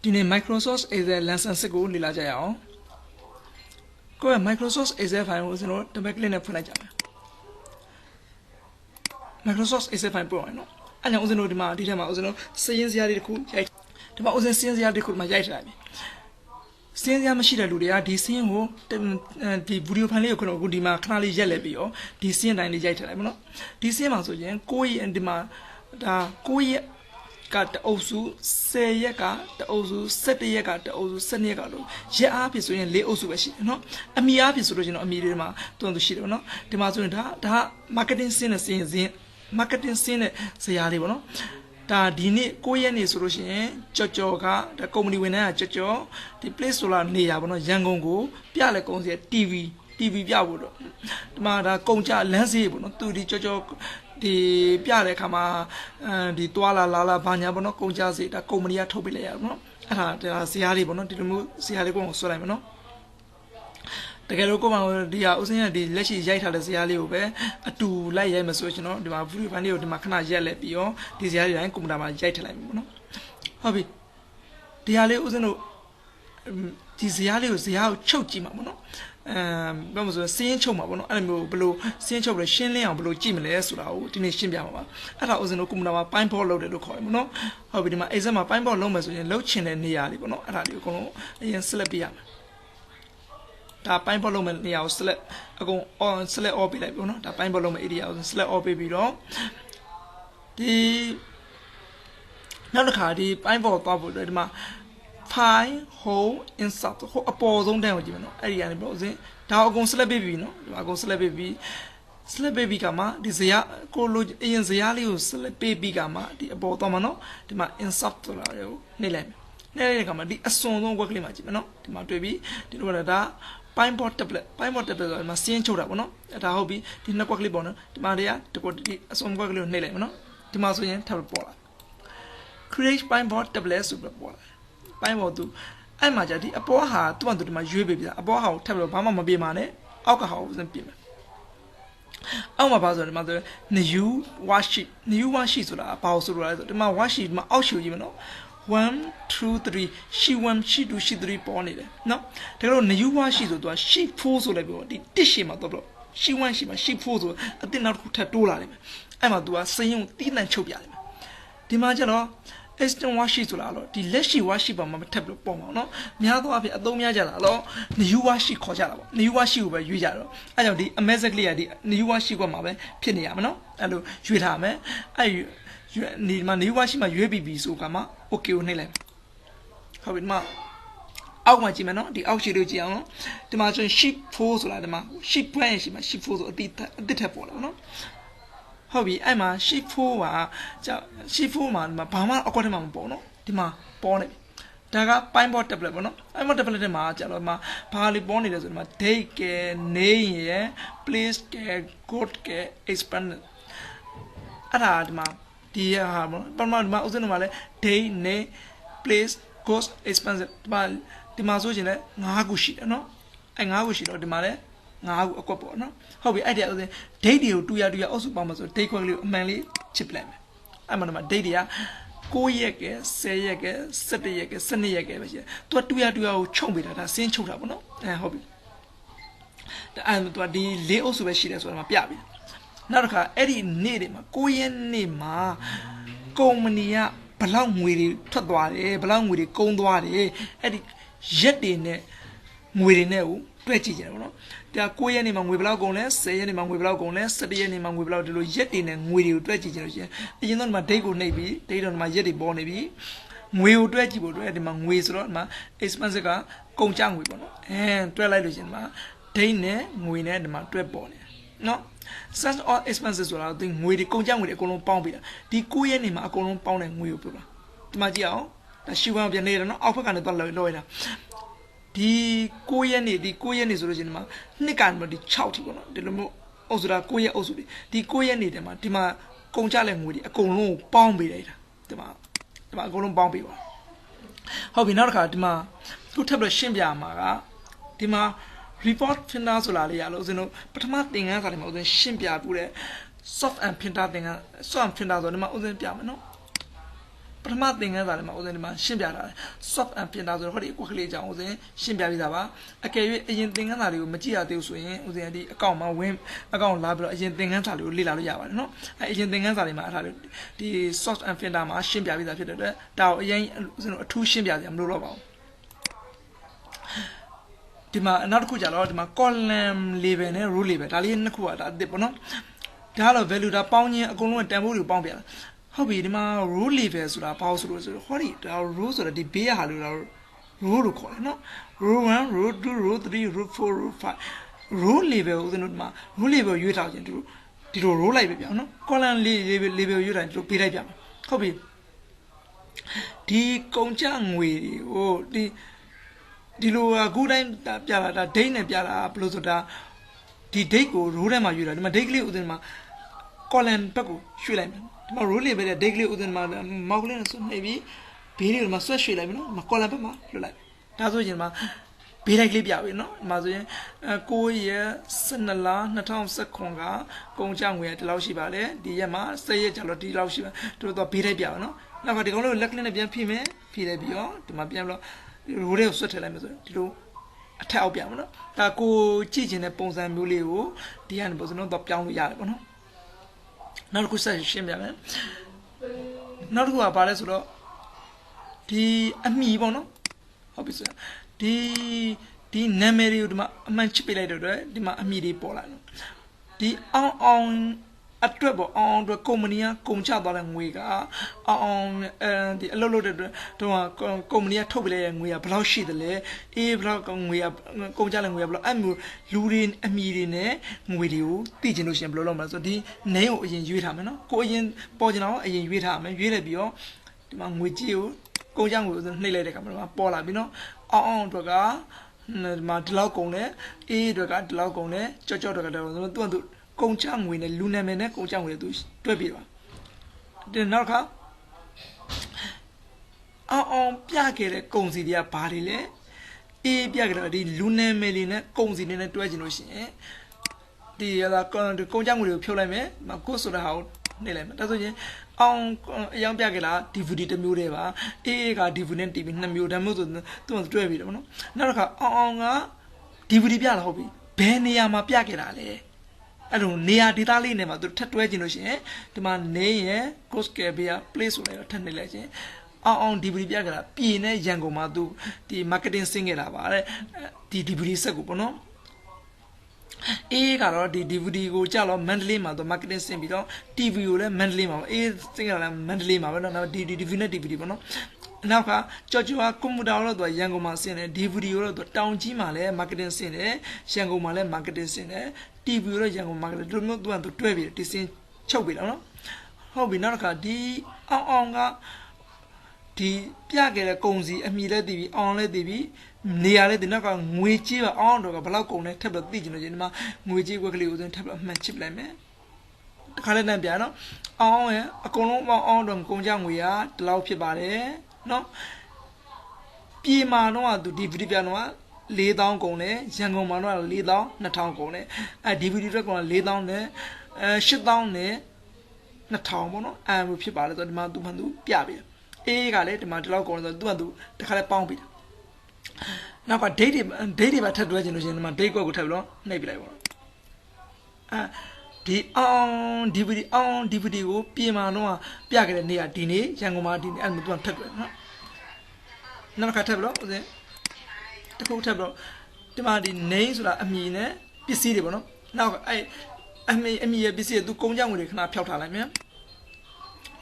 ဒီနေ့ Microsoft Excel lesson 6ကိုလေ့လာကြရအောင်ကိုယ့်ရဲ့ Microsoft Excel file ကိုကျွန်တော် double click နဲ့ဖွင့်လိုက်ကြမယ် Microsoft Excel file ပို့ရအောင်နော်အဲ့ကြောင့်ဦးဇင်းတို့ဒီထဲမှာဦးဇင်းတို့စရင်းစရာတွေတစ်ခုရိုက်ဒီမှာဦးဇင်းစရင်းစရာတစ်ခုမှာရိုက်ထားလိုက်ပြီစရင်းစရာမရှိတဲ့လူတွေကဒီစရင်းကိုဒီ video file လေးကိုခုဒီမှာခဏလေးရက်လက်ပြီးရောဒီစရင်းတိုင်းလေးရိုက်ထားလိုက်မနော်ဒီစရင်းမှာဆိုရင်ကိုယ့်ရဲ့ဒီမှာဒါကိုယ့်ရဲ့ကတအုပ်စု10ရက်ကတအုပ်စု17ရက်ကတအုပ်စု12ရက်ကလို့ရက်အားဖြစ်ဆိုရင်4အုပ်စုပဲရှိတယ်နော်အမီအားဖြစ်ဆိုလို့ရှင်တော့အမီတွေမှာတွန်းသူရှိတယ်နော်ဒီမှာဆိုရင်ဒါ marketing စင်းနဲ့စင်း marketing စင်းနဲ့ဇာတ်လေးပေါ့နော်ဒါဒီနေ့9ရက်နေ့ဆိုလို့ရှိရင်ကြော်ကဒါကုမ္ပဏီဝန်ထမ်းကကြော်ဒီ Play Store နေရပါတော့ရန်ကုန်ကိုပြလဲကုန်းစီ TV ပြဖို့တော့ဒီမှာဒါကုံကြလမ်းစီပေါ့နော်သူဒီကြော်ဒီပြတဲ့အခါမှာဒီတွာလာလာဘာညာပေါ့နော်ကုံကြစီဒါကုမ္ပဏီကထုတ်ပေးလိုက်ရပါတော့အဲ့ဒါဇာတ်လေးပေါ့နော်ဒီလိုမျိုးဇာတ်လေးကိုဆွဲလိုက်မယ်နော်တကယ်လို့ကိုမဒီဟာဦးစင်းရဒီလက်ရှိရိုက်ထားတဲ့ဇာတ်လေးကိုပဲအတူလိုက်ရိုက်မယ်ဆိုရှင်တော့ဒီမှာ video file လေးကိုဒီမှာခဏရက်လက်ပြီးရောဒီဇာတ်လေးတိုင်းကွန်ပျူတာမှာရိုက်ထည့်လိုက်ပြီပေါ့နော်ဟုတ်ပြီဒီဟာလေးဦးစင်းတို့ဒီဇာတ်လေးကိုချုပ်ကြည့်မှာပေါ့နော်ဘာလို့ဆိုစင်းချုပ်မှာပေါ့နော်အဲ့လိုမျိုးဘယ်လိုစင်းချုပ်လဲရှင်းလင်းအောင်ဘယ်လိုကြည့်မလဲဆိုတာကိုဒီနေ့ရှင်းပြမှာပါအဲ့ဒါဦးစင်းတို့ကွန်ပျူတာမှာပိုင်းဖော့လုပ်တယ်လို့ခေါ်တယ်ပေါ့နော်ဟုတ်ပြီဒီမှာ exam မှာပိုင်းဖော့လုပ်မယ်ဆိုရင်လုပ်ချင်တဲ့နေရာလေးပေါ့နော်အဲ့ဒါလေးကိုအကုန်လုံးအရင် select ပြရမယ်ဒါပိုင်းဖော့လုပ်မယ့်နေရာကို select အကုန် on select all ပေးလိုက်ပေါ့နော်ဒါပိုင်းဖော့လုပ်မယ့် area ကို select all ပေးပြီးတော့ဒီနောက်တစ်ခါဒီပိုင်းဖော့သွားဖို့ဒီမှာ file home insert ဟိုအပေါ်ဆုံးတန်းကိုကြည့်မယ်နော်အဲ့ဒီကနေပေါ့ဦးစင်းဒါအကုန် select ပေးပြီနော်ဒီမှာအကုန် select ပေးပြီ select ပေးပြီးကမှဒီဇာတ်ကိုလိုအရင်ဇာတ်လေးကို select ပေးပြီးကမှဒီအပေါ်သွားမှာနော်ဒီမှာ insert ဆိုတာကိုနှိပ်လိုက်မယ်နှိပ်လိုက်တဲ့အခါမှာဒီအစွန်ဆုံး work လေးမှာကြည့်မယ်နော်ဒီမှာတွေ့ပြီဒီလိုကဒါပိုင်းပေါ် tablet ဆိုတာဒီမှာစင်းချုပ်တာပေါ့နော်ဒါဟုတ်ပြီဒီနှစ်ကွက်ကလေးပေါ့နော်ဒီမှာတည်းကဒီအစွန်ကွက်ကလေးကိုနှိပ်လိုက်မယ်နော်ဒီမှာဆိုရင် tablet ပေါ်လာ create ပိုင်းပေါ် tablet ဆိုပြီးပေါ်လာပိုင်းပေါ်သူအဲ့မှာじゃဒီအပေါ်ဟာသူ့မှာသူဒီမှာရွေးပေးပြအပေါ်ဟာကိုထပ်ပြီးတော့ဘာမှမပြေမှာနဲ့အောက်ကဟာကိုစပြင်မယ်အောက်မှာပါဆိုတော့ဒီမှာဆို new worksheet ဆိုတာဘာလို့ဆိုလို့လဲဆိုဒီမှာ worksheet ဒီမှာအောက်ရှူကြီးမယ်နော်1 2 3 sheet 1 sheet 2 sheet 3ပေါ်နေတယ်เนาะဒါကြတော့ new worksheet ဆိုတော့ sheet 4ဆိုလိုက်ပြီးတော့ဒီတစ်ရှည်မှာတော့ sheet 1 sheet မှာ sheet 4ဆိုအတင်နောက်တစ်ခုထပ်တိုးလာတယ်အဲ့မှာ तू ကစရင်တီးတန့်ချုပ်ပြတယ်ဒီမှာကျတော့ extend worksheet ဆိုတာတော့ဒီလက်ရှိ worksheet ပေါ်မှာထပ်ပြီးပေါ်မှာเนาะများသောအားဖြင့်အသုံးများကြတာတော့ new worksheet ခေါ်ကြတာပေါ့ new worksheet ကိုပဲရွေးကြတော့အဲ့ကြောင့်ဒီ amazing လေးကဒီ new worksheet ကမှာပဲဖြစ်နေရမှာเนาะအဲ့လိုရွေးထားမယ်အဲ့ဒီမှာ new worksheet မှာရွေးပြီးဆိုကမှ okay ကိုနှိပ်လိုက်ဟုတ်ပြီဒီမှာအောက်မှာကြည့်မယ်နော်ဒီအောက်ရှိလို့ကြည့်အောင်နော်ဒီမှာဆိုရင် sheet 4ဆိုတာဒီမှာ sheet 1ရှိမှာ sheet 4ဆိုအတိထက်ပေါ်လာနော်ဟုတ်ပြီအဲ့မှာ sheet 4ကsheet 4မှာဒီမှာဘာမှအကွက်ထဲမှာမပေါ်နော်ဒီမှာပေါ်နေပြီဒါက ပိုင်းပေါ် tablet ပေါ့နော် ပိုင်းပေါ် tablet ထဲမှာကျတော့ဒီမှာဘာလေးပေါ်နေလဲဆိုဒီမှာ date က name ရယ် place က code က expand အဲ့ဒါဒီမှာဒီဟာပေါ့ပထမဒီမှာဥစဉ်တော့မှာလဲ date name place cost expensive ဒီမှာဆိုရင်လည်း5ခုရှိတယ်နော်အဲ5ခုရှိတော့ဒီမှာလည်း5ခုအကွက်ပေါ့နော်ဟုတ်ပြီအဲ့ဒီဥစဉ် date တွေကိုတူရအုပ်စုပေါင်းမှာဆို date ခွက်လေးကိုအမှန်လေးချစ်ပလိုက်မယ်အဲ့မှာဒီမှာ date တွေက9ရက်က10ရက်က17ရက်က12ရက်ကပဲရှိတယ်သူကတူရကိုချုပ်ပေးတာဒါစင်းချုပ်တာပေါ့နော်ဟုတ်ပြီဒါအဲ့သူကဒီ၄အုပ်စုပဲရှိတယ်ဆိုတော့မှပြပြီနောက်တစ်ခါအဲ့ဒီနေ့တွေမှာ9ရက်နေ့မှာကုမ္ပဏီကဘလောက်ငွေတွေထွက်သွားတယ်ဘလောက်ငွေတွေကုန်သွားတယ်အဲ့ဒီရက်တွေနဲ့ငွေတွေနဲ့ကိုတွက်ကြည့်ကြတယ်ပေါ့နော်ဒါ9ရက်နေ့မှာငွေဘလောက်ကုန်လဲ10ရက်နေ့မှာငွေဘလောက်ကုန်လဲ17ရက်နေ့မှာငွေဘလောက်ဒီလိုရက်တွေနဲ့ငွေတွေကိုတွက်ကြည့်ကြလို့ရှိရင်အရင်တော့ဒီမှာ date ကိုနှိပ်ပြီး date တော့ဒီမှာရက်တွေပေါ်နေပြီငွေကိုတွက်ကြည့်ဖို့အတွက်ဒီမှာငွေဆိုတော့ဒီမှာ expense ကကုန်ကျငွေပေါ့နော်တွက်လိုက်လို့ရှိရင်ဒီမှာ date နဲ့ငွေနဲ့ဒီမှာတွက်ပေါ်နေတယ်နော်such all expenses ဆိုတာဒီငွေတွေကုန်ကျငွေတွေအကုန်လုံးပေါင်းပြီးတာဒီ9ရက်နေမှာအကုန်လုံးပေါင်းတဲ့ငွေကိုပြောတာဒီမှာကြည့်အောင်ဒါရှီဝမ်ပြန်နေတယ်နော်အောက်ဘက်ကနေတော့လော်ရတာဒီ9ရက်နေဆိုလို့ရှိရင်ဒီမှာနှစ်ကနေဒီ6ထိပေါ့နော်ဒီလိုမျိုးအုပ်စုတာ9ရက်အုပ်စုတွေဒီ9ရက်နေတယ်မှာဒီမှာကုန်ကျတဲ့ငွေတွေအကုန်လုံးကိုပေါင်းပေးလိုက်တာဒီမှာအကုန်လုံးပေါင်းပေးပါဟုတ်ပြီနောက်တစ်ခါဒီမှာသူထပ်ပြီးရှင်းပြမှာကဒီမှာreport printer ဆိုတာလေးရလို့ဦးဇင်းတို့ပထမသင်ခန်းစာတွေမှာဦးဇင်းရှင်းပြပူတဲ့ soft and printer သင်ခန်း soft and printer ဆိုဒီမှာဦးဇင်းပြမယ်နော် ပထမသင်ခန်းစာထဲမှာဦးဇင်းဒီမှာရှင်းပြထားတယ် soft and printer ဆိုတော့ဟောဒီကွက်လေးအကြောင်းဦးဇင်းရှင်းပြပေးတာပါအကယ်၍အရင်သင်ခန်းစာလေးကိုမကြည့်ရသေးဘူးဆိုရင်ဦးဇင်းဒီအကောင့်မှာဝင်အကောင့်လာပြီးတော့အရင်သင်ခန်းစာလေးကိုလေ့လာလို့ရပါတယ်နော်အရင်သင်ခန်းစာလေးမှာအဲ့ဒါလေးဒီ soft and printer မှာရှင်းပြပေးတာဖြစ်တဲ့အတွက်ဒါကိုအရင်ဦးဇင်းတို့အထူးရှင်းပြကြမလို့တော့ပါဘူးဒီမှာနောက်တစ်ခုကြတော့ဒီမှာ column label နဲ့ row label ဒါလေးနှစ်ခုကဒါအစ်စ်ပေါ့နော်ဒါကတော့ value ဒါပေါင်းခြင်းအကုန်လုံးတန်ဖိုးတွေကိုပေါင်းပြတာဟုတ်ပြီဒီမှာ row label ဆိုတာဘာလို့ဆိုလို့ဟောဒီဒါ row ဆိုတာဒီဘေးရဟာလို့ဒါ row လို့ခေါ်တယ်နော် row 1 row 2 row 3 row 4 row 5 row label ဦးဇင်းတို့ဒီမှာ row label ရွေးထားခြင်းဒီလို row လိုက်ပဲပြအောင်နော် column label ရွေးထားရင်ဒီလိုပေးလိုက်ပြမယ်ဟုတ်ပြီဒီကုန်ကြငွေတွေကိုဒီလိုအခုတိုင်းပြလာတာ date နဲ့ပြလာဘယ်လိုဆိုတာဒီ date ကို row ထဲမှာရွေးတာဒီမှာ date ကလေးဦးဇင်းမှာ column ဘက်ကိုရွှေ့လိုက်မယ်ဒီမှာ row label ရဲ့ date ကလေးဦးဇင်းမှာမောက်ကလေးနဲ့ဆွနေပြီးဘေးလေးကိုမှာဆွဲရွှေ့လိုက်မယ်နော်ဒီမှာ column ဘက်မှာလွှတ်လိုက်ဒါဆိုရင်မှာဘေးလိုက်ကလေးပြပြီနော်ဒီမှာဆိုရင်9ရက်12လ2019ကကုန်ကြငွေဒီလောက်ရှိပါတယ်ဒီရက်မှာ10ရက်ကြာတော့ဒီလောက်ရှိပါတို့တော့ဘေးလိုက်ပြပါနော်နောက်ကဒီကောင်လေးကိုလက်ကလေးနဲ့ပြန်ဖိမယ်ဖိလိုက်ပြီးတော့ဒီမှာပြန်ပြီးတော့ရိုးလေးကိုဆွတ်ထည့်လိုက်မယ်ဆိုဒီလိုအထက်အောက်ပြန်ပါနော်ဒါကိုကြည့်ချင်တဲ့ပုံစံမျိုးလေးကိုဒီကနေပုံစံတော့ပြောင်းလို့ရတယ်ပေါ့နော်နောက်တစ်ခုဆက်ရှင်းပြမယ်နောက်တစ်ခုကဘာလဲဆိုတော့ဒီအမီပေါ့နော်ဟုတ်ပြီဆိုဒီနာမည်တွေကိုဒီမှာအမှန်ချစ်ပေးလိုက်တဲ့အတွက်ဒီမှာအမီတွေပေါ်လာတယ်ဒီအောင်အတွက်ပေါ့အောင်အတွက်ကုမ္ပဏီကကုန်ချသွားတဲ့ငွေကအောင်ဒီအလုပ်လုပ်တဲ့အတွက်တော့ကုမ္ပဏီကထုတ်ပေးလိုက်တဲ့ငွေကဘယ်လောက်ရှိသလဲအေးဘယ်လောက်ငွေကကုန်ချတဲ့ငွေကဘယ်လောက်အဲ့မျိုးလူတွေအမီတွေနဲ့ငွေတွေကိုသိချင်လို့ရှိရင်ဘယ်လိုလုပ်မလဲဆိုတော့ဒီ name ကိုအရင်ရွေးထားမယ်နော်ကိုအရင်ပေါ်ချင်တော့အရင်ရွေးထားမယ်ရွေးလိုက်ပြီးတော့ဒီမှာငွေကြေးကိုကုန်ကြငွေကိုနှိပ်လိုက်တဲ့အခါမှာပေါ်လာပြီနော်အောင်အတွက်ကဒီမှာဒီလောက်ကုန်တယ်အေးအတွက်ကဒီလောက်ကုန်တယ်ကြော့အတွက်ကသူကကုန်ကြငွေနဲ့လူနာမည်နဲ့ကုန်ကြငွေသူတွဲပြီးပါဒီနောက်ခါအောင်ပြခဲ့တဲ့ကုန်စီတွေကဘာတွေလဲအေးပြခဲ့တဲ့ဒီလူနာမည်လေးနဲ့ကုန်စီတွေနဲ့တွဲကျင်လို့ရှိရင်ဒီကုန်ကြငွေကိုဖြုတ်လိုက်မယ်ကိုဆိုတာဟာကိုနေလိုက်မယ်ဒါဆိုရင်အောင်အယောင်ပြခဲ့လား DVD တစ်မျိုးတည်းပါအေးက DVD နဲ့ TV နှစ်မျိုးဒါမျိုးဆိုသူ့မှာတွဲပြီးတယ်ပေါ့နော်နောက်တစ်ခါအောင်က DVD ပြလာဟုတ်ပြီဘယ်နေရာမှာပြခဲ့တာလဲအဲ့လိုနေရာဒေသလေးနဲ့မှာသူထပ်တွဲကျင်လို့ရှိရင်ဒီမှာနေရယ် cost care ဘေးက place ဆိုလိုက်တော့ထပ်နေလိုက်ချင်းအောင် DVD ပြခဲ့တာပြည်နဲ့ရန်ကုန်မှာသူဒီ marketing ဆင်းခဲ့တာပါတဲ့ဒီ DVD ဆက်ကိုပေါ့နော်အေးကတော့ဒီ DVD ကိုကြာတော့ Mandalay မှာတော့ marketing ဆင်းပြီးတော့ TV ကိုလည်း Mandalay မှာအေးဆင်းကြတာ Mandalay မှာပဲเนาะဒီ TV နဲ့ DVD ပေါ့နော်နောက်ကကြော်ကွန်ပျူတာတော့သူရန်ကုန်မှာဆင်းတယ် DVD ကိုတော့သူတောင်ကြီးမှာလည်း marketing ဆင်းတယ်ရန်ကုန်မှာလည်း marketing ဆင်းတယ် TV ကိုတော့ရန်ကုန် marketing တို့မျိုးသူတွဲပြီးဒီဆင်းချုပ်ပြီးတော့เนาะဟုတ်ပြီနောက်တစ်ခါဒီအောင်ကဒီပြခဲ့တဲ့ကုန်စီအမိလည်းသိပြီအောင်လည်းသိပြီနေရာလည်းဒီနောက်ကငွေကြေးပါအောင်တော့ကဘလောက်ကုန်လဲထပ်ပြီးသိချင်လို့ရှင်ဒီမှာငွေကြေးကွက်ကလေးကိုထပ်ပြီးအမှန်ချစ်လိုက်မယ်တခါလည်းတန်းပြနော်အောင်ရဲ့အကုန်လုံးပေါင်းအောင်တော့ကုန်ကြငွေကဒီလောက်ဖြစ်ပါတယ်နော်ပြေမာတော့သူဒီဗီဒီယိုပြတော့4000ကုန်တယ်ရန်ကုန်မှာတော့4000 2000ကုန်တယ်အဲ DVD တော့ကုန်4000နဲ့8000နဲ့2000ပေါ့နော်အဲလိုဖြစ်ပါလေဆိုတော့ဒီမှာသူမှသူပြပေးတယ်အေးကလည်းဒီမှာဒီလောက်ကုန်တယ်ဆိုတော့သူတခါလည်းပေါင်းပြီးတယ်နောက်က date တွေပါထပ်တွဲချင်လို့ရှိရင်ဒီမှာ date ကွက်ကိုထပ်ပြီးတော့နှိပ်ပြလိုက်ပါတော့ဒီDVD ကိုပြင်မာတော့ပြခဲ့တဲ့နေ့ကဒီနေ့ရန်ကုန်မှာဒီနေ့အဲ့လိုသူကထပ်တွဲနော်နောက်တစ်ခါထပ်ပြီးတော့ဦးစင်းတခုထပ်ပြီးတော့ဒီမှာဒီ name ဆိုတာအမည်နဲ့ပစ္စည်းတွေပေါ့နော်နောက်အဲ့အမည်ရဲ့ပစ္စည်းတွေသူကုန်းကြောင်ငွေတွေခဏဖျောက်ထားလိုက်မယ်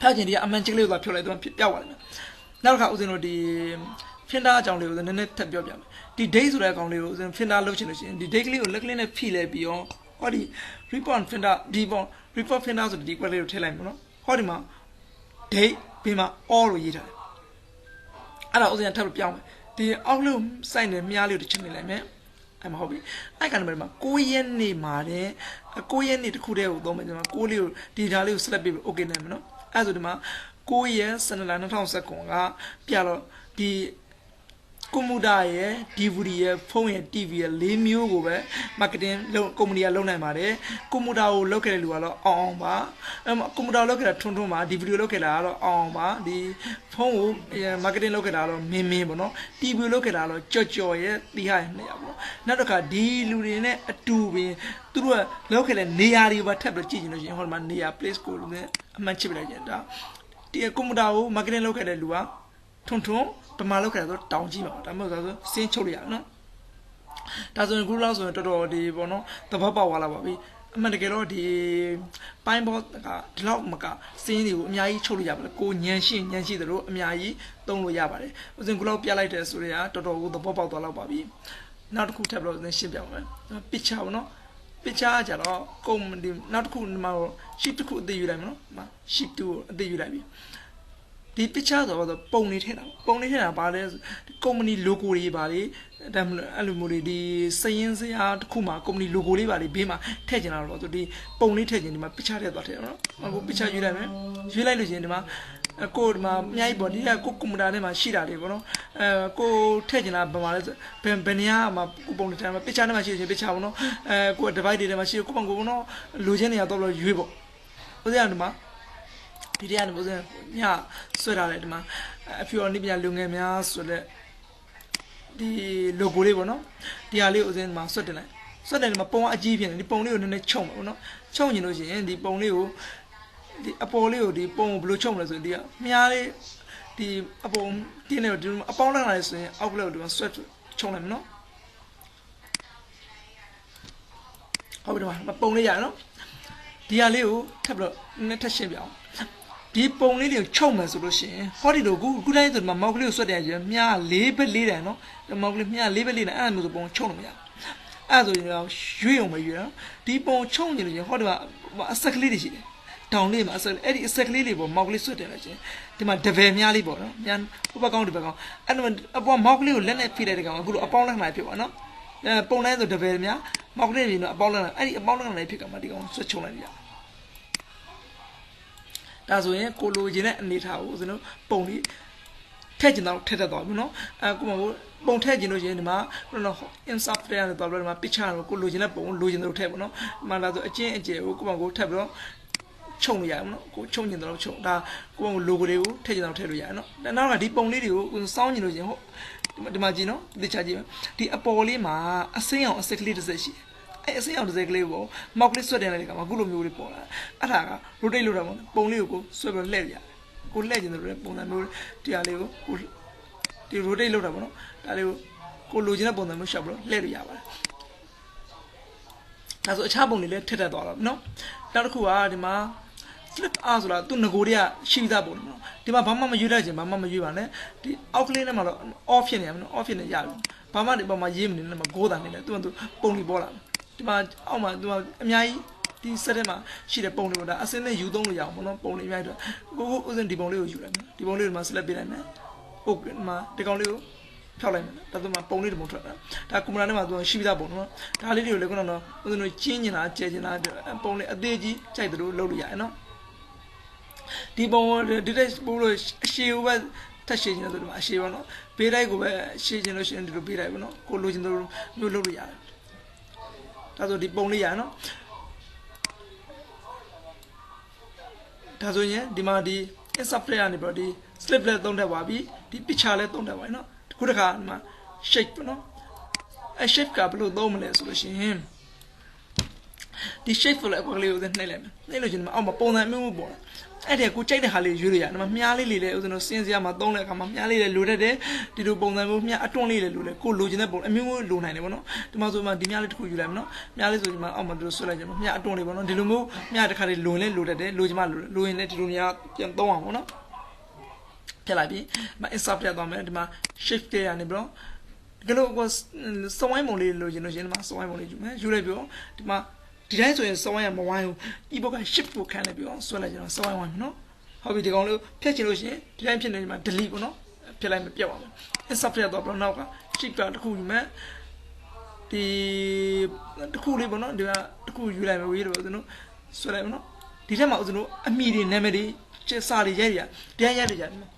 ဖျောက်ချင်ဒီကအမှန်ချစ်လေးကိုဖြုတ်လိုက်တော့ပြောက်သွားတယ်နောက်တစ်ခါဦးစင်းတို့ဒီဖင်တာအကြောင်းလေးကိုနည်းနည်းထပ်ပြောပြမယ်ဒီ date ဆိုတဲ့အကောင်လေးကိုဖင်တာလုပ်ချင်လို့ရှိရင်ဒီ date ကလေးကိုလက်ကလေးနဲ့ဖိလဲပြီးတော့ဟောဒီ report ဖင်တာဒီပေါ့ report ဖင်တာဆိုဒီကွက်လေးကိုထည့်လိုက်မှာနော်ဟောဒီမှာ date ပြီးမှ all လို့ရေးထားတယ်အဲ့ဒါဦးစင်းထပ်ပြောင်းမယ်ဒီအောက်လို့စိုက်နေမြားလေးကိုတစ်ချက်နေလိုက်မယ်အဲ့မဟုတ်ပြီအဲ့ကနံပါတ်မှာ9ရက်နေ့မှာတဲ့9ရက်နေ့တစ်ခုတည်းကိုသုံးမယ်ဒီမှာ9လေးကိုဒီဓာတ်လေးကို select ပြီး okay နိုင်မယ်နော်အဲ့ဆိုဒီမှာ9ရက်12လ2019ကပြတော့ဒီ ကွန်ပျူတာရဲ့ DVD ရဲ့ဖုန်းရဲ့ TV ရဲ့၄မျိုးကိုပဲ marketing ကုမ္ပဏီကလုပ်နိုင်ပါတယ်ကွန်ပျူတာကိုလုပ်ခဲ့တဲ့လူကတော့အောင်ပါကွန်ပျူတာလုပ်ခဲ့တာထွန်းထွန်းပါဒီ video လုပ်ခဲ့တာကတော့အောင်ပါဒီဖုန်းကို marketing လုပ်ခဲ့တာတော့မင်းပေါ့နော် TV လုပ်ခဲ့တာတော့ကြော်ရဲ့တီးဟိုင်နေရပါတော့နောက်တစ်ခါဒီလူတွေနဲ့အတူပင်သူတို့ကလောက်ခဲ့တဲ့နေရာတွေပါထပ်ပြီးကြည့်ကြည့်လို့ရှိရင်ဟောဒီမှာနေရာ place ကိုလည်းအမှန်ချစ်ပြလိုက်ကြတာဒီကွန်ပျူတာကို marketing လုပ်ခဲ့တဲ့လူကထွန်းထွန်းပမာလောက်ခဲ့တာဆိုတောင်းကြည့်ပါဒါမှမဟုတ်ဆိုစင်းချုပ်လိုက်ရအောင်နော်ဒါဆိုရင်ခုလောက်ဆိုရင်တော်တော်ဒီပေါ့နော်သဘောပေါက်သွားလာပါပြီအမှန်တကယ်တော့ဒီပိုင်းဘောကဒီလောက်မကစင်းတွေကိုအများကြီးချုပ်လို့ရပါတယ်ကိုညံရှိတယ်လို့အများကြီးသုံးလို့ရပါတယ်ဥစဉ်ခုလောက်ပြလိုက်တယ်ဆိုရင်တော်တော်ကိုသဘောပေါက်သွားလောက်ပါပြီနောက်တစ်ခုထပ်ပြီးတော့ရှင်းပြပါမယ် picture ပေါ့နော် picture ကြတော့ကုမ္ပဏီနောက်တစ်ခုဒီမှာ sheet တစ်ခုအသေးယူလိုက်မယ်နော်ဒီမှာ sheet 2ကိုအသေးယူလိုက်ပြီဒီ picture ဆိုတော့ပုံနေထည့်တာပါလဲကုမ္ပဏီ logo တွေပါလေဒါအဲ့လိုမျိုးတွေဒီစရင်စရာတစ်ခုမှာကုမ္ပဏီ logo လေးပါလေဘေးမှာထည့်ချင်တာတော့ဒီပုံလေးထည့်ချင်ဒီမှာ picture ထည့်သွားထည့်နော်အခု picture ယူလိုက်မယ်ယူလိုက်လို့ရှိရင်ဒီမှာကိုဒီမှာအများကြီးပေါ့ဒီကကိုကွန်ပျူတာထဲမှာရှိတာတွေပေါ့နော်ကိုထည့်ချင်တာဘာမှလဲဘယ်နေရာမှာကိုပုံထဲမှာ picture ထဲမှာရှိချင် picture ပေါ့နော်ကို device တွေထဲမှာရှိကိုပုံကိုပေါ့နော်လိုချင်နေရတော့လို့ရွေးပေါ့ဥစ္စာဒီမှာဒီတရားနေဥစ္စာညဆွဲထားတယ်ဒီမှာအဖြူအနိပညာလူငယ်များဆိုတဲ့ဒီ logo လေးပေါ့နော်ဒီဟာလေးဥစ္စာဒီမှာဆွတ်တင်လိုက်ဆွတ်တယ်ဒီမှာပုံအကြီးဖြစ်နေဒီပုံလေးကိုနည်းနည်းချုံပေါ့နော်ချုံရင်လို့ရှိရင်ဒီပုံလေးကိုဒီအပေါ်လေးကိုဒီပုံကိုဘယ်လိုချုံမလဲဆိုရင်ဒီကမြားလေးဒီအပေါ်တင်းနေတော့ဒီအပေါင်းလိုက်လာဆိုရင်အောက်ကလေးကိုဒီမှာဆွတ်ချုံလိုက်မယ်နော်ဟုတ်ပြီဒီမှာပုံလေးရနော်ဒီဟာလေးကိုထပ်ပြီးတော့နည်းနည်းထပ်ရှင်းပြအောင်ဒီပုံလေးတွေကိုချုပ်မယ်ဆိုလို့ရှိရင်ဟောဒီလိုခုတိုင်းဆိုဒီမှာမောက်ကလေးကိုဆွတ်တယ်ရင်မြား၄ဘက်၄တန်နော်မောက်ကလေးမြား၄ဘက်၄တန်အဲ့ဒါမျိုးဆိုပုံချုပ်လို့မရအဲ့ဆိုရင်ရွေးအောင်မရွေးနော်ဒီပုံချုပ်နေလို့ရင်ဟောဒီမှာအဆက်ကလေးတွေရှိတယ်တောင်လေးမှာအဆက်အဲ့ဒီအဆက်ကလေးတွေပေါ့မောက်ကလေးဆွတ်တယ်လို့ချင်းဒီမှာဒဗယ်များလေးပေါ့နော်ညာဥပကောင်းဒီဘက်ကောင်းအဲ့တော့အပေါ်မောက်ကလေးကိုလက်နဲ့ဖိလိုက်တဲ့ကောင်အခုလိုအပေါင်းလက်နိုင်ဖြစ်ပါနော်ပုံတိုင်းဆိုဒဗယ်များမောက်ကလေးတွေတော့အပေါင်းလက်နိုင်အဲ့ဒီအပေါင်းလက်နိုင်ဖြစ်ကမှဒီကောင်ဆွတ်ချုံလိုက်ရဒါဆိုရင်ကိုလိုချင်တဲ့အနေထားကိုဦးဇင်းတို့ပုံလေးထည့်ကျင်တော့ထည့်တတ်သွားပြီနော်ကိုမကိုပုံထည့်ကျင်လို့ရှိရင်ဒီမှာနော် insert ထဲကနေတော့ဒီမှာ picture ကိုလိုချင်တဲ့ပုံလိုချင်တဲ့လိုထည့်ပေါ့နော်ဒီမှာလာဆိုအကျဉ်းအကျယ်ကိုကိုမကိုထည့်ပြီးတော့ချုံလို့ရအောင်နော်ကိုချုံကျင်တော့ချုံဒါကိုမကို logo တွေကိုထည့်ကျင်တော့ထည့်လို့ရအောင်နော်နောက်ကဒီပုံလေးတွေကိုစောင်းကျင်လို့ရှိရင်ဟုတ်ဒီမှာကြည့်နော်ဒီချာကြည့်ဒီအပေါ်လေးမှာအစင်းအောင်အစက်ကလေးတစ်စက်ရှိအဲ့အစင်းအောင်တစ်စက်ကလေးပေါ့မောက်ကလေးဆွတ်တယ်လိုက်တဲ့ကောင်အခုလိုမျိုးလေးပေါ်လာအဲ့ဒါက rotate လုပ်တာပေါ့ပုံလေးကိုဆွဲပြီးလှည့်ပြကိုလှည့်ကျင်တဲ့ပုံစံမျိုးတရားလေးကိုဒီ rotate လုပ်တာပေါ့နော်ဒါလေးကိုလိုချင်တဲ့ပုံစံမျိုးရှောက်ပြီးလှည့်လို့ရပါတယ်ဒါဆိုအခြားပုံတွေလည်းထည့်ထည့်သွားတော့နော်နောက်တစ်ခုကဒီမှာ flip r ဆိုတာသူငကိုတွေကရှိပြီးသားပုံနော်ဒီမှာဘာမှမရွေးလိုက်ချင်ဘာမှမရွေးပါနဲ့ဒီအောက်ကလေးနဲ့မှာတော့ off ဖြစ်နေရမယ်နော် off ဖြစ်နေရပြီဘာမှဒီပုံမှာရေးမနေနဲ့မှာကိုးတာနေတယ်သူကသူပုံတွေပေါ်လာဒီမှာအောက်မှာသူကအများကြီးဒီ set ထဲမှာရှိတဲ့ပုံတွေကိုဒါအစင်းနဲ့ယူသုံးလို့ရအောင်ပေါ့နော်ပုံတွေအများကြီးတော့ကိုဥစဉ်ဒီပုံလေးကိုယူလိုက်မယ်ဒီပုံလေးကိုဒီမှာ select ပေးလိုက်မယ်ဟုတ်ဒီမှာဒီကောင်လေးကိုဖြောက်လိုက်မယ်ဒါဆိုမှပုံလေးတစ်ပုံထွက်တာဒါကွန်ပျူတာထဲမှာသူရှိပြီးသားပုံနော်ဒါလေးတွေကိုလည်းခုနကတော့ဥစဉ်တို့ကျင်းနေတာကျဲကျင်တာပုံလေးအသေးကြီးကြိုက်တယ်လို့လုပ်လို့ရတယ်နော်ဒီပုံဒီတက်ပို့လို့အရှိဘက်ထက်ရှည်နေတယ်ဆိုဒီမှာအရှိပေါ့နော်ဘေးတိုင်းကိုပဲရှည်ချင်လို့ရှိရင်ဒီလိုဘေးတိုင်းပေါ့နော်ကိုလိုချင်တယ်မျိုးလုပ်လို့ရတယ်ဒါဆိုဒီပုံလေးရနော်ဒါဆိုရင်ဒီမှာဒီ insert ကနေပြီးတော့ဒီ slip လည်းသုံးတတ်ပါပြီဒီ picture လည်းသုံးတတ်ပါပြီနော်ခုတစ်ခါဒီမှာ shape ပေါ့နော်အဲ shape ကဘယ်လိုသုံးမလဲဆိုလို့ရှိရင်ဒီ shape လည်းအပေါ်ကလေးကိုနှိပ်လိုက်မယ်နှိပ်လို့ရှိရင်အောက်မှာပုံစံမျိုးပေါ်လာအဲ့ဒီကိုကြိုက်တဲ့ဟာလေးရွေးလို့ရတယ်။ဒီမှာမြားလေးလေဥစဉ်တို့စင်းစရာမှာသုံးတဲ့အခါမှာမြားလေးလေလိုတတ်တယ်။ဒီလိုပုံစံမျိုးမြားအတွန်းလေးလေလိုလေကိုလိုချင်တဲ့ပုံအမျိုးမျိုးလိုနိုင်တယ်ပေါ့နော်။ဒီမှာဆိုမှဒီမြားလေးတစ်ခုယူလိုက်မယ်နော်။မြားလေးဆိုဒီမှာအောက်မှာဒီလိုဆွတ်လိုက်ကြမှာမြားအတွန်းလေးပေါ့နော်။ဒီလိုမျိုးမြားတစ်ခါလေးလိုရင်လည်းလိုတတ်တယ်။လိုချင်မှလိုရင်လည်းဒီလိုမြားပြန်သုံးအောင်ပေါ့နော်။ပြလိုက်ပြီ။ဒီမှာ insert ပြသွားမယ်ဒီမှာ shift ရနေပြီးတော့ဒီလိုကိုစဝိုင်းပုံလေးလိုချင်လို့ရှိရင်ဒီမှာစဝိုင်းပုံလေးယူမယ်။ယူလိုက်ပြီးတော့ဒီမှာဒီတိုင်းဆိုရင်စဝိုင်းရမဝိုင်းဘူး။ဒီဘက်က shift ကိုခံနေပြီးတော့ဆွဲလိုက်ကြတော့စဝိုင်းဝိုင်းနော်။ဟုတ်ပြီဒီကောင်လေးဖြတ်ချင်လို့ရှိရင်ဒီတိုင်းဖြစ်နေမှာ delete ပေါ့နော်ဖြတ်လိုက်မပြတ်ပါဘူး insert ဖြတ်တော့နောက်က shift တစ်ခုယူမယ်ဒီတစ်ခုလေးပေါ့နော်ဒီကတစ်ခုယူလိုက်မယ်ဝေးတယ်ပေါ့ကျွန်တော်ဆွဲလိုက်ပေါ့နော်ဒီထက်မှာကျွန်တော်အမိတွေနာမည်တွေစာတွေရိုက်ရတရားရိုက်ရကြတယ်နော်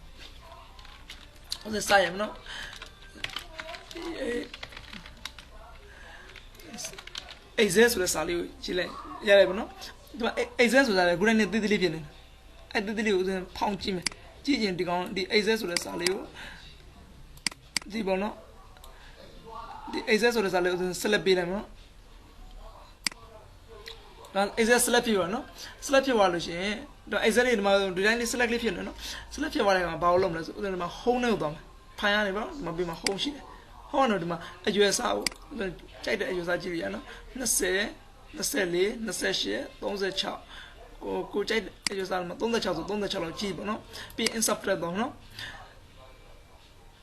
ဟုတ်စစာရမနော် exam ဆိုတဲ့စာလေးကိုကြည့်လိုက်ရတယ်ပေါ့နော်ဒီမှာ exam ဆိုတာလည်းခုနကတည်းကတိတိလေးဖြစ်နေတယ်အဲ့တိတိလေးကိုဦးဇင်းဖောင်းကြည့်မယ်ကြည့်ရင်ဒီကောင်ဒီ exam ဆိုတဲ့စာလေးကိုဒီပေါ့နော်ဒီ exam ဆိုတဲ့စာလေးကိုဦးဇင်း select ပေးလိုက်မယ်နော်ဒါ exam select ဖြစ်ပါနော် select ဖြစ်သွားလို့ရှိရင်ဒါ exam လေးဒီမှာဒီတိုင်းလေး select လေးဖြစ်နေနော် select ဖြစ်သွားတဲ့အခါမှာဘာလို့လုပ်မလဲဆိုဦးဇင်းဒီမှာ home နဲ့ကိုသွားမယ်ဖိုင်ရနေပါဒီမှာပြီးမှာ home ရှိတယ် home တော့ဒီမှာအရွယ်စားကိုကြိုက်တဲ့အရွယ်စားကြည့်ရနော်20 24 28 36ကိုကြိုက်တဲ့အရွယ်စားမှာ36ဆို36လောက်ကြည့်ပေါ့နော်ပြီး insert တော့နော်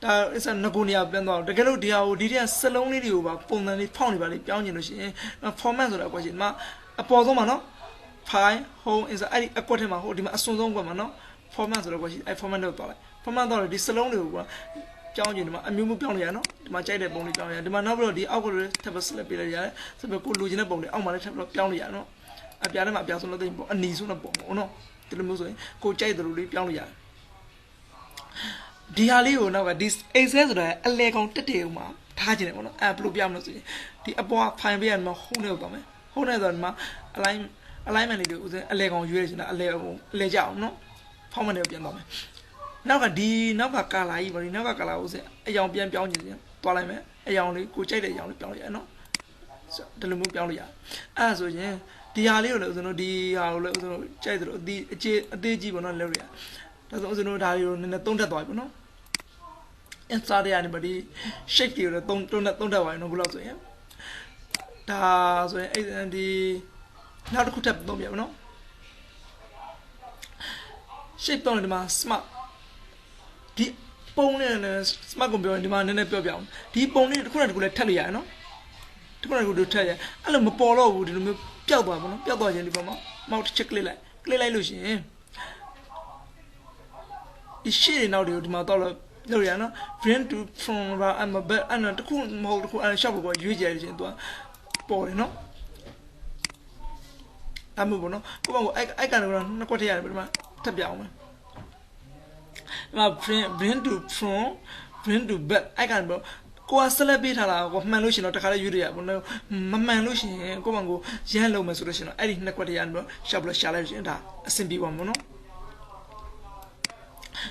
ဒါ insert ငကိုနေရာပြန်တော့တကယ်လို့ဒီဟာကိုဒီတဲ့စလုံးလေးတွေကိုပါပုံစံလေးဖောက်နေပါလိပြောင်းကျင်လို့ရှိရင် format ဆိုတာကွာရှင်ဒီမှာအပေါ်ဆုံးမှာနော် file home insert အဲ့ဒီအကွက်ထဲမှာဟိုဒီမှာအစွန်းဆုံးကွက်မှာနော် format ဆိုတော့ကွာရှင်အဲ့ format တော့သွားလိုက် format တော့ဒီစလုံးတွေကိုကွာပြောင်းကျင်ဒီမှာအမျိုးမျိုးပြောင်းလို့ရနော်ဒီမှာကြိုက်တဲ့ပုံလေးပြောင်းရဒီမှာနောက်ပြီးတော့ဒီအောက်ကလေးထပ်ပြီး select ပေးလိုက်ရတယ်ဆိုပြီးကိုလိုချင်တဲ့ပုံလေးအောက်မှာလည်းထပ်ပြီးပြောင်းလို့ရနော်အပြားထဲမှာအပြားဆုံးလို့သိရင်ပေါ့အနီဆုံးတဲ့ပုံပေါ့နော်ဒီလိုမျိုးဆိုရင်ကိုကြိုက်တဲ့လိုလေးပြောင်းလို့ရတယ်ဒီဟာလေးကိုနောက်ကဒီ excel ဆိုတာအလဲကောင်တက်တယ်ဥမှာထားခြင်းတယ်ပေါ့နော်အဲ့ဘယ်လိုပြောင်းမလို့ဆိုရင်ဒီအပေါ် file ပေးရမှာ home နဲ့တော့မယ် home နဲ့ဆိုတော့ဒီမှာ alignment လေးတွေဥစဉ်အလဲကောင်ရွေးရချင်တာအလဲကြအောင်နော် format နဲ့ပြန်သွားမယ်နောက်ကကာလာကြီးပေါ့ဒီနောက်ကကာလာဥစဉ်အယောင်ပြန်ပြောင်းခြင်းသွားလိုက်မယ်အယောင်လေးကိုကြိုက်တဲ့အယောင်လေးပြောင်းလိုက်ရနော်ဒီလိုမျိုးပြောင်းလို့ရအဲ့ဒါဆိုရင်ဒီဟာလေးကိုလည်းဥစဉ်တို့ဒီဟာကိုလည်းဥစဉ်တို့ကြိုက်တယ်လို့အသေးကြီးပေါ့နော်လောက်ရဒါဆိုဥစဉ်တို့ဒါလေးကိုနည်းနည်းသုံးထပ်သွားပြီပေါ့နော် insert ရနေပါဒီ shape တွေကိုလည်းသုံးထပ်သွားရင်တော့ဘယ်လောက်ဆိုရင်ဒါဆိုရင်အဲ့ဒီနောက်တစ်ခုထပ်သုံးပြပါနော် shape တော့ဒီမှာ smart ဒီပုံနဲ့ smart ကိုပြောရင်ဒီမှာနည်းနည်းပြောပြအောင်ဒီပုံလေးတစ်ခုနဲ့တစ်ခုလည်းထပ်လို့ရတယ်နော်တစ်ခုနဲ့တစ်ခုထပ်ရအဲ့လိုမပေါ်တော့ဘူးဒီလိုမျိုးပျောက်သွားပါနော်ပျောက်သွားခြင်းဒီပုံမှာ mouse တစ်ချက်ကလစ်လိုက်လို့ရှိရင်ဒီရှေ့နောက်တွေကိုဒီမှာတော့လို့ရနော် bring to from I'm a bit အဲ့တော့တစ်ခုမဟုတ်တစ်ခုအဲ့ shop ကိုရွေးကြရခြင်းသူကပေါ်တယ်နော်အမှုပေါ့နော်ကိုပေါ့အဲ့ကန်ကတော့နှစ်ခွက်ထည့်ရတယ်ဒီမှာထပ်ပြအောင်မယ်ဒီမှာ bring to from bring to back အဲ့ကန်ပေါ့ကိုက select ပေးထားတာကိုမှန်လို့ရှိရင်တော့တခါလေးရွေးရပေါ့နော်မမှန်လို့ရှိရင်ကိုပေါ့ကိုရမ်းလုံးမယ်ဆိုလို့ရှိရင်တော့အဲ့ဒီနှစ်ခွက်ထည့်ရတယ်ပေါ့ shop လို့ရှာလိုက်လို့ရှိရင်ဒါအဆင်ပြေပါမို့နော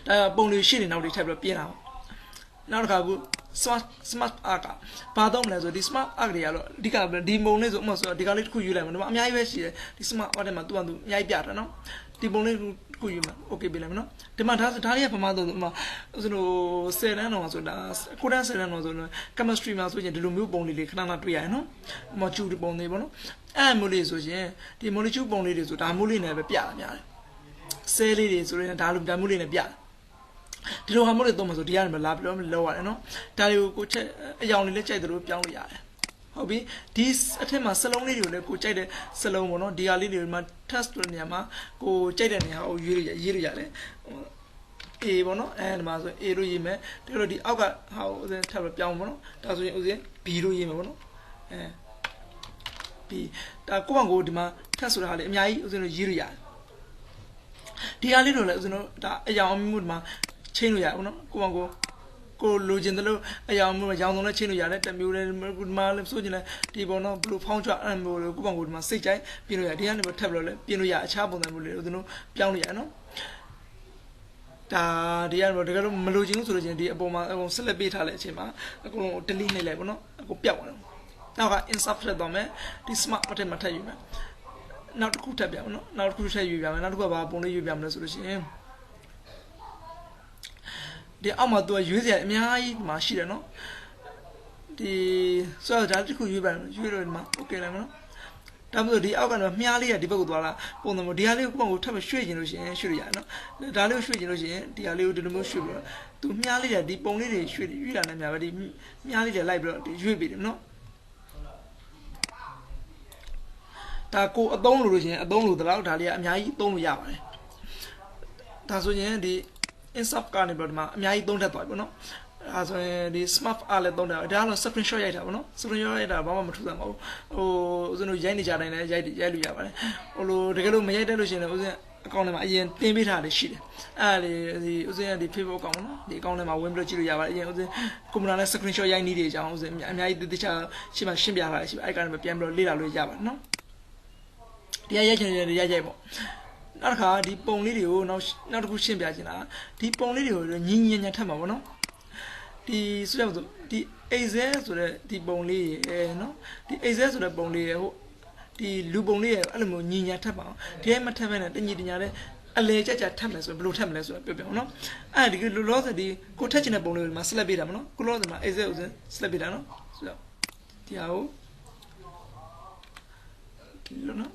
်ဒါပုံလေးရှေ့နေနောက်တွေထပ်ပြီးပြင်လာအောင်နောက်တစ်ခါခု smart arc ဘာတော့မလဲဆိုဒီ smart arc တွေကတော့အဓိကဒီပုံလေးဆိုဥပမာဆိုဒီကလေးတစ်ခုယူလိုက်မှာဒီမှာအများကြီးပဲရှိတယ်ဒီ smart arc ထဲမှာသူ့အများကြီးပြတာနော်ဒီပုံလေးတစ်ခုယူမှာ okay ပြလိုက်မယ်နော်ဒီမှာဒါလေးကပမာတော့ဥပမာဆိုတော့10တန်းတော့ဆိုတာ9တန်း10တန်းတော့ဆိုတော့ chemistry မှာဆိုရင်ဒီလိုမျိုးပုံလေးတွေခဏခဏတွေ့ရတယ်နော် molecule ပုံလေးပေါ့နော်အဲ့မျိုးလေးဆိုရင်ဒီ molecule ပုံလေးတွေဆိုဒါမျိုးလေးနဲ့ပဲပြတာများတယ် cell လေးတွေဆိုရင်ဒါလိုမျိုးလေးနဲ့ပြတယ်ဒီလိုဟာမျိုးတွေသုံးမှာဆိုဒီကနေမလာပြီးတော့လောက်ရတယ်နော်ဒါတွေကိုကိုချက်အယောင်လေးလက်ကြိုက်သလိုပြောင်းလို့ရတယ်ဟုတ်ပြီဒီအထက်မှာစလုံးလေးတွေကိုလည်းကိုကြိုက်တဲ့စလုံးပေါ့နော်ဒီဟာလေးတွေမှာ test လုပ်နေရမှာကိုကြိုက်တဲ့နေရာကိုရေးလို့ရတယ် A ပေါ့နော်အဲဒီမှာဆို A လို့ရေးမယ်ဒါတော့ဒီအောက်ကဟာကိုဥစဉ်ထပ်ပြီးပြောင်းပေါ့နော်ဒါဆိုရင်ဥစဉ် B လို့ရေးမယ်ပေါ့နော်B ဒါကိုယ့်ဘက်ကိုဒီမှာ test ဆိုတာဟာလေအများကြီးဥစဉ်လို့ရေးလို့ရတယ်ဒီဟာလေးတွေလည်းဥစဉ်တို့ဒါအယောင်အမှုဒီမှာချင်းလို့ရအောင်နော်ကိုလိုချင်တယ်လို့အယောင်မျိုးရောင်စုံနဲ့ချင်းလို့ရတယ်တမျိုးလည်းဒီမှာလည်းဆိုချင်တယ်ဒီပေါ်တော့ဘလို့ဖောင်းချအဲ့မျိုးကိုယ့်ဘက်ကိုဒီမှာစိတ်ကြိုက်ပြင်လို့ရဒီကနေထပ်ပြီးတော့လည်းပြင်လို့ရအခြားပုံစံမျိုးလေးတို့ပြောင်းလို့ရနော်ဒါဒီကတော့တကယ်လို့မလိုချင်ဘူးဆိုလို့ချင်းဒီအပေါ်မှာအကုန် select ပေးထားတဲ့အချိန်မှာအကုန်လုံး delete နှိပ်လိုက်ပေါ့နော်အကုန်ပျောက်သွားတယ်နောက်က insert ထည့်သွားမယ်ဒီ smart အထက်မှာထည့်ယူမယ်နောက်တစ်ခုထည့်ပြအောင်နော်နောက်တစ်ခုထည့်ယူပြမယ်နောက်တစ်ခုကဘာပုံလေးယူပြမလဲဆိုလို့ရှိရင်ဒီအောက်မှာသူကရွေးစရာအများကြီးမှာရှိတယ်နော်ဒီဆိုတော့ဒါတစ်ခုရွေးပါရွေးလို့ဒီမှာ okay လိုက်မနော်ဒါမှမဟုတ်ဒီအောက်ကတော့မြားလေးကဒီဘက်ကိုသွားလာပုံစံမျိုးဒီဟာလေးကိုကိုယ့်ကိုထပ်ပြီးရွှေ့ကျင်လို့ရှိရင်ရွှေ့ရရတယ်နော်ဒါလေးကိုရွှေ့ကျင်လို့ရှိရင်ဒီဟာလေးကိုဒီလိုမျိုးရွှေ့ပြီးတော့သူမြားလေးကဒီပုံလေးတွေရွှေ့လာနေမှာပဲဒီမြားလေးတွေလိုက်ပြီးတော့ရွေ့ပြီးတယ်နော်ဒါကိုအသုံးလို့ရှိရင်အသုံးလို့တလောက်ဒါလေးကအများကြီးသုံးလို့ရပါတယ်ဒါဆိုရင်ဒီ insert ကနေပြီးတော့ဒီမှာအများကြီးသုံးတတ်သွားပြီပေါ့နော်အဲဆိုရင်ဒီ smart art လည်းသုံးတယ်ဒါကတော့ screenshot ရိုက်တာပေါ့နော် screenshot ရိုက်တာဘာမှမထူးဆန်းပါဘူးဟိုဦးဇင်းတို့ရိုက်နေကြတိုင်းလည်းရိုက်လို့ရပါတယ်ဟိုလိုတကယ်လို့မရိုက်တတ်လို့ရှိရင်လည်းဦးဇင်း အကောင့်ထဲမှာအရင်တင်ပေးထားတယ်ရှိတယ်အဲ့ဒါလေဒီဥစဉ်ကဒီ Facebook အကောင့်နော်ဒီအကောင့်ထဲမှာဝင်ပြီးတော့ကြည့်လို့ရပါတယ်အရင်ဥစဉ်ကွန်ပျူတာနဲ့ screenshot ရိုက်နည်းတွေအကြောင်းဥစဉ်အများကြီးတခြားရှင်းပြထားတယ်ရှိပါအဲ့ကနေပြန်ပြီးတော့လေ့လာလို့ရပါတယ်နော်ဒီရိုက်ချင်တယ်ရိုက်ပေါ့နောက်တစ်ခါဒီပုံလေးတွေကိုနောက်တစ်ခုရှင်းပြချင်တာဒီပုံလေးတွေကိုညီညီညာထပ်မှာပေါ့နော်ဒီဆိုရဆိုဒီ Excel ဆိုတဲ့ဒီပုံလေးရေနော်ဒီ Excel ဆိုတဲ့ပုံလေးရေဟိုဒီလူပုံလေးရေအဲ့လိုမျိုးညီညာထပ်ပါအောင်ဒီအဲ့မထပ်ပဲနဲ့တညီတညာတဲ့အလေကြကြထပ်မယ်ဆိုရင်ဘယ်လိုထပ်မလဲဆိုတော့ပြောပြအောင်နော်အဲ့ဒီလောဆိုဒီကိုထက်ချင်တဲ့ပုံလေးတွေမှာ select ပေးတာမနော်ကိုလောဆိုမှာ Excel ကို select ပေးတာနော်ဆိုတော့ဒီဟာကိုဒီလိုနော်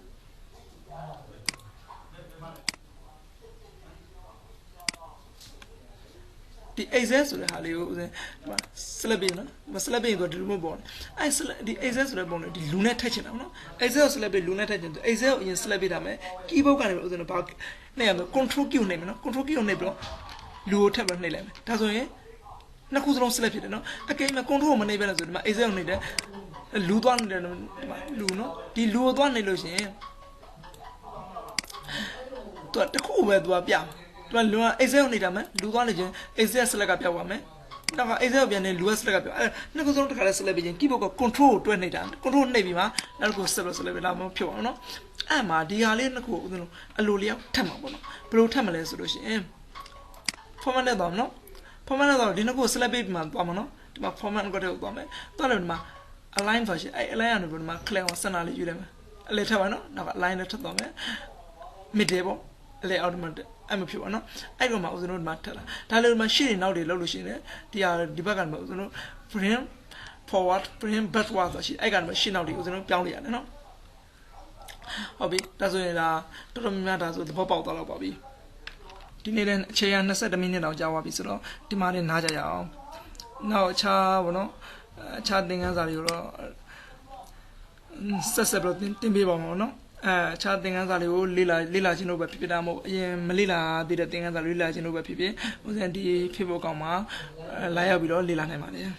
ဒီ Excel ဆိုတဲ့ဟာလေးကိုဥစဉ်ဒီမှာ select ပေးနော်ဒီမှာ select ပေးရင်တော့ဒီလိုမျိုးပေါ့အဲ့ select ဒီ Excel ဆိုတဲ့ပုံလေးဒီလူနဲ့ထက်ချင်တာနော် Excel ကို select ပေးလူနဲ့ထက်ချင်တယ် Excel ကိုအရင် select ပေးတာမယ် keyboard ကနေဥစဉ်တော့ဘာနဲ့ရမယ် control key ကိုနှိပ်မယ်နော် control key ကိုနှိပ်ပြီးတော့လူကိုထပ်ပြီးနှိပ်လိုက်မယ်ဒါဆိုရင်နှစ်ခုစလုံး select ဖြစ်တယ်နော်အကယ်၍ control ကိုမနှိပ်ပဲလို့ဆိုဒီမှာ Excel ကိုနှိပ်တယ်လူသွားနေတယ်ဒီမှာလူနော်ဒီလူကိုသွားနှိပ်လို့ရှိရင်သူကတစ်ခုပဲသူကပြသူကလူက Excel ကိုနေတာမယ်လူသွားနေချင်း Excel select ကပြောက်သွားမယ်နောက်က Excel ကိုပြန်နေလူက select ကပြောက်အဲ့နှစ်ခုစလုံးတစ်ခါလဲ select ပြီးချင်း keyboard က control ကိုတွဲနေတာ control နှိပ်ပြီးမှနောက်တစ်ခု select ပြီးတော့ဖြစ်အောင်နော်အဲ့မှာဒီဟာလေးနှစ်ခုကိုအလိုလျောက်ထပ်မှာပေါ့နော်ဘယ်လိုထပ်မလဲဆိုလို့ရှိရင် format နဲ့တော့နော် format နဲ့တော့ဒီနှစ်ခု select ပြီးမှသွားမှာနော်ဒီမှာ format ကိုတက်သွားမယ်သွားလို့ဒီမှာ align version အဲ့ align ကနေပြီးဒီမှာ click အောင် center လေးယူလိုက်မယ်အလဲထပ်ပါနော်နောက်က align နဲ့ထပ်သွားမယ် middle ပေါ့အလဲ automatic အဲ့မဖြစ်ပါနော်အဲ့ကောင်မှာဦးဇင်းတို့ဒီမှာထက်လာဒါလည်းဒီမှာရှေ့နေနောက်တွေလောက်လို့ရှိရင်ဒီဟာဒီဘက်ကနေဦးဇင်းတို့ bring forward bring backward ဆိုရှိအဲ့ကနေရှေ့နောက်တွေဦးဇင်းတို့ပြောင်းလိုက်ရတယ်နော်ဟုတ်ပြီဒါဆိုရင်ဒါတော်တော်များများဒါဆိုသဘောပေါက်သွားတော့ပါပြီဒီနေ့လည်းအချိန်က22မိနစ်တောင်ကြာသွားပြီဆိုတော့ဒီမှာလည်းနားကြရအောင်နောက်အခြားဘောနော်အခြားသင်ခန်းစာတွေကိုတော့ဆက်ပြီးတင်ပေးပါမှာနော်အခြားသင်ခန်းစာတွေကိုလေ့လာခြင်းလို့ပဲဖြစ်ဖြစ်တာမဟုတ်အရင်မလေ့လာသေးတဲ့သင်ခန်းစာလေ့လာခြင်းလို့ပဲဖြစ်ဖြစ်ဥစဉ်ဒီ Facebook အကောင့်မှာလာရောက်ပြီးတော့လေ့လာနိုင်ပါတယ်